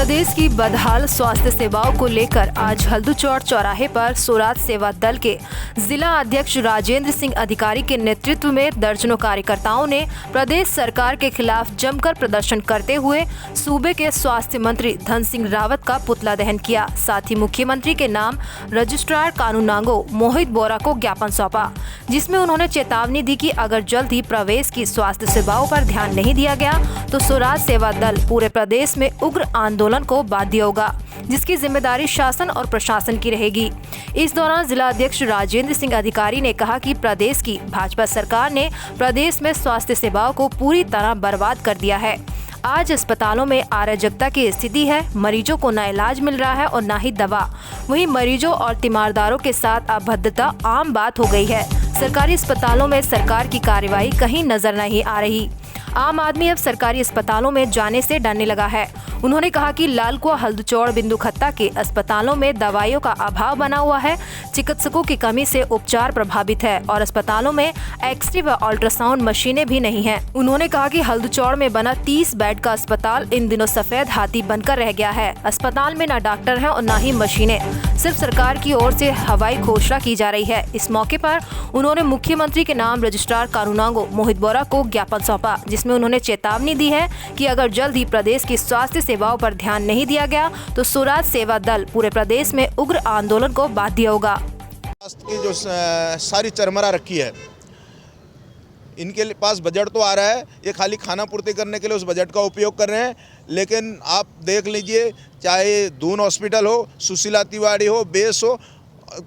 प्रदेश की बदहाल स्वास्थ्य सेवाओं को लेकर आज हल्दूचौड़ चौराहे पर स्वराज सेवा दल के जिला अध्यक्ष राजेंद्र सिंह अधिकारी के नेतृत्व में दर्जनों कार्यकर्ताओं ने प्रदेश सरकार के खिलाफ जमकर प्रदर्शन करते हुए सूबे के स्वास्थ्य मंत्री धन सिंह रावत का पुतला दहन किया। साथ ही मुख्यमंत्री के नाम रजिस्ट्रार कानूनागो मोहित बोरा को ज्ञापन सौंपा, जिसमें उन्होंने चेतावनी दी कि अगर जल्द ही प्रदेश की स्वास्थ्य सेवाओं पर ध्यान नहीं दिया गया तो स्वराज सेवा दल पूरे प्रदेश में उग्र आंदोलन को बाध्य होगा, जिसकी जिम्मेदारी शासन और प्रशासन की रहेगी। इस दौरान जिला अध्यक्ष राजेंद्र सिंह अधिकारी ने कहा कि प्रदेश की भाजपा सरकार ने प्रदेश में स्वास्थ्य सेवाओं को पूरी तरह बर्बाद कर दिया है। आज अस्पतालों में अराजकता की स्थिति है, मरीजों को न इलाज मिल रहा है और न ही दवा। वहीं मरीजों और तीमारदारों के साथ अभद्रता आम बात हो गई है। सरकारी अस्पतालों में सरकार की कार्रवाई कहीं नजर नहीं आ रही। आम आदमी अब सरकारी अस्पतालों में जाने से डरने लगा है। उन्होंने कहा कि लालकुआ, हल्दूचौड़, बिंदुखत्ता के अस्पतालों में दवाइयों का अभाव बना हुआ है, चिकित्सकों की कमी से उपचार प्रभावित है और अस्पतालों में एक्सरे व अल्ट्रासाउंड मशीनें भी नहीं हैं। उन्होंने कहा कि हल्दूचौड़ में बना 30 बेड का अस्पताल इन दिनों सफेद हाथी बनकर रह गया है। अस्पताल में न डॉक्टर है और न ही मशीनें, सिर्फ सरकार की ओर से हवाई घोषणा की जा रही है। इस मौके पर उन्होंने मुख्यमंत्री के नाम रजिस्ट्रार कानूनागो मोहित बोरा को ज्ञापन सौंपा, जिसमें उन्होंने चेतावनी दी है कि अगर जल्द ही प्रदेश की स्वास्थ्य सेवाओं पर ध्यान नहीं दिया गया तो स्वराज सेवा दल पूरे प्रदेश में उग्र आंदोलन को बाध्य होगा। स्वास्थ्य की जो सारी चरमरा रखी है, इनके पास बजट तो आ रहा है, ये खाली खाना पूर्ति करने के लिए उस बजट का उपयोग कर रहे हैं। लेकिन आप देख लीजिए, चाहे दून हॉस्पिटल हो, सुशीला तिवारी हो, बेस हो,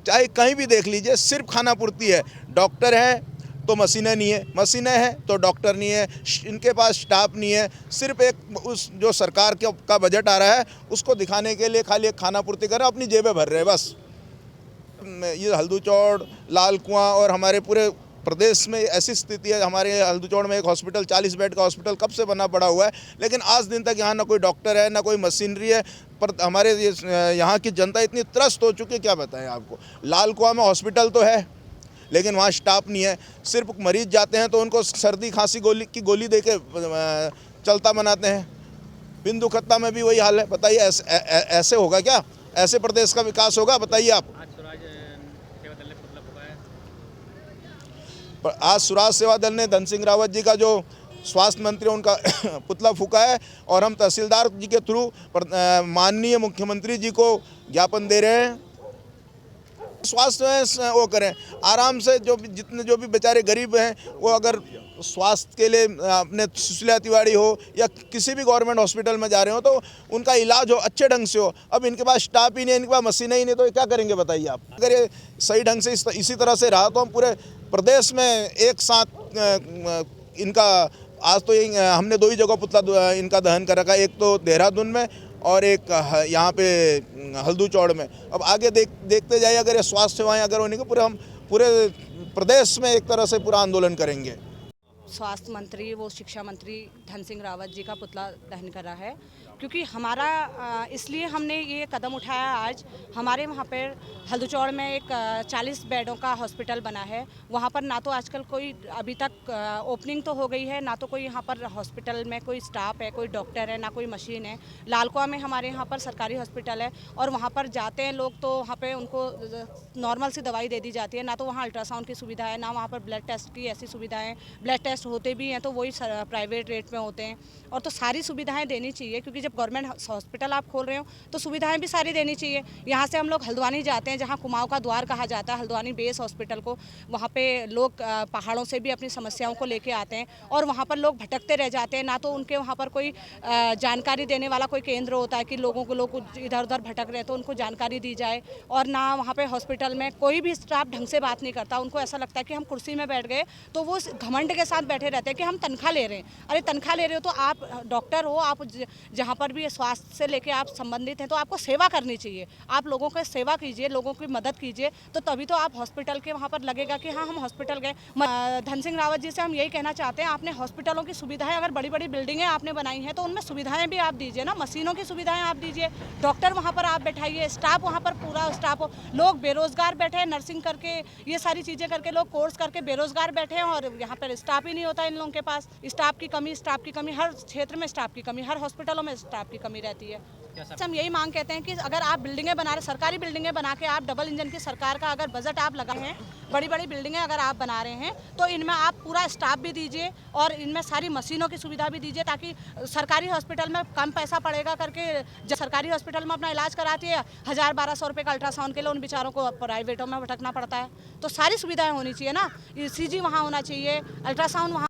चाहे कहीं भी देख लीजिए, सिर्फ खाना पूर्ति है। डॉक्टर हैं तो मशीनें नहीं है, मशीनें हैं तो डॉक्टर नहीं है, इनके पास स्टाफ नहीं है। सिर्फ एक उस जो सरकार का बजट आ रहा है उसको दिखाने के लिए खाली एक खाना पूर्ति कर रहे हैं, अपनी जेबें भर रहे हैं बस। ये हल्दूचौड़, लालकुआं और हमारे पूरे प्रदेश में ऐसी स्थिति है। हमारे हल्दूचौड़ में एक हॉस्पिटल 40 बेड का हॉस्पिटल कब से बना पड़ा हुआ है, लेकिन आज दिन तक यहाँ ना कोई डॉक्टर है, ना कोई मशीनरी है। पर हमारे यहाँ की जनता इतनी त्रस्त हो चुकी है, क्या बताएं आपको। लालकुआं में हॉस्पिटल तो है लेकिन वहाँ स्टाफ नहीं है। सिर्फ मरीज जाते हैं तो उनको सर्दी खांसी की गोली दे के चलता बनाते हैं। बिंदुखत्ता में भी वही हाल है। बताइए ऐसे होगा क्या? ऐसे प्रदेश का विकास होगा? बताइए आप। आज स्वराज सेवा दल ने धन सिंह रावत जी का जो स्वास्थ्य मंत्री उनका पुतला फूका है और हम तहसीलदार जी के थ्रू माननीय मुख्यमंत्री जी को ज्ञापन दे रहे हैं। स्वास्थ्य वो करें आराम से। जो भी बेचारे गरीब हैं वो अगर स्वास्थ्य के लिए अपने सुशीला तिवारी हो या किसी भी गवर्नमेंट हॉस्पिटल में जा रहे हो तो उनका इलाज हो, अच्छे ढंग से हो। अब इनके पास स्टाफ ही नहीं, इनके पास मशीनें ही नहीं, तो ये क्या करेंगे बताइए आप। अगर ये सही ढंग से इसी तरह से रहा तो हम पूरे प्रदेश में एक साथ इनका आज तो हमने 2 ही जगह पुतला इनका दहन कर रखा है, एक तो देहरादून में और एक यहाँ पे हल्दूचौड़ में। अब आगे देखते जाइए, अगर ये स्वास्थ्य सेवाएं अगर होने के हम पूरे प्रदेश में एक तरह से पूरा आंदोलन करेंगे। स्वास्थ्य मंत्री वो शिक्षा मंत्री धन सिंह रावत जी का पुतला दहन कर रहा है, क्योंकि हमारा इसलिए हमने ये कदम उठाया। आज हमारे वहाँ पर हल्दूचौड़ में एक 40 बेडों का हॉस्पिटल बना है। वहाँ पर ना तो आजकल कोई अभी तक ओपनिंग तो हो गई है, ना तो कोई यहाँ पर हॉस्पिटल में कोई स्टाफ है, कोई डॉक्टर है, ना कोई मशीन है। लालकुआं में हमारे यहाँ पर सरकारी हॉस्पिटल है और वहाँ पर जाते हैं लोग तो वहाँ पर उनको नॉर्मल सी दवाई दे दी जाती है। ना तो वहाँ अल्ट्रासाउंड की सुविधा है, ना वहाँ पर ब्लड टेस्ट की ऐसी सुविधाएँ। ब्लड टेस्ट होते भी हैं तो वही प्राइवेट रेट में होते हैं। और तो सारी सुविधाएं देनी चाहिए, क्योंकि जब गवर्नमेंट हॉस्पिटल आप खोल रहे हो तो सुविधाएं भी सारी देनी चाहिए। यहाँ से हम लोग हल्द्वानी जाते हैं, जहाँ कुमाऊं का द्वार कहा जाता है, हल्द्वानी बेस हॉस्पिटल को। वहाँ पे लोग पहाड़ों से भी अपनी समस्याओं को लेके आते हैं और वहाँ पर लोग भटकते रह जाते हैं। ना तो उनके वहाँ पर कोई जानकारी देने वाला कोई केंद्र होता है कि लोग इधर उधर भटक रहे हैं तो उनको जानकारी दी जाए, और ना वहाँ पर हॉस्पिटल में कोई भी स्टाफ ढंग से बात नहीं करता। उनको ऐसा लगता है कि हम कुर्सी में बैठ गए तो वो घमंड के साथ बैठे रहते हैं कि हम तनख्वाह ले रहे हैं। अरे तनख्वाह ले रहे हो तो आप डॉक्टर हो, आप जहाँ पर भी स्वास्थ्य से लेके आप संबंधित हैं तो आपको सेवा करनी चाहिए। आप लोगों की सेवा कीजिए, लोगों की मदद कीजिए, तो तभी तो आप हॉस्पिटल के वहाँ पर लगेगा कि हाँ हम हॉस्पिटल गए। धन सिंह रावत जी से हम यही कहना चाहते हैं, आपने हॉस्पिटलों की सुविधाएं, अगर बड़ी बड़ी बिल्डिंगें आपने बनाई हैं तो उनमें सुविधाएं भी आप दीजिए ना, मशीनों की सुविधाएं आप दीजिए, डॉक्टर वहाँ पर आप बैठाइए, स्टाफ वहाँ पर पूरा स्टाफ हो। लोग बेरोजगार बैठे हैं, नर्सिंग करके ये सारी चीज़ें करके लोग कोर्स करके बेरोजगार बैठे हैं और यहाँ पर स्टाफ ही नहीं होता इन लोगों के पास। स्टाफ की कमी, हर क्षेत्र में स्टाफ की कमी, हर हॉस्पिटलों में स्टाफ की कमी रहती है। हम यही मांग कहते हैं कि अगर आप बिल्डिंगें बना रहे, सरकारी बिल्डिंगें बना के आप डबल इंजन की सरकार का अगर बजट आप लगाए हैं, बड़ी बड़ी बिल्डिंगें अगर आप बना रहे हैं तो इनमें आप पूरा स्टाफ भी दीजिए और इनमें सारी मशीनों की सुविधा भी दीजिए, ताकि सरकारी हॉस्पिटल में कम पैसा पड़ेगा करके जब सरकारी हॉस्पिटल में अपना इलाज कराती है 1000-1200 रुपये का अल्ट्रासाउंड के लिए उन बेचारों को प्राइवेटों में भटकना पड़ता है। तो सारी सुविधाएं होनी चाहिए ना, ECG वहाँ होना चाहिए, अल्ट्रासाउंड वहाँ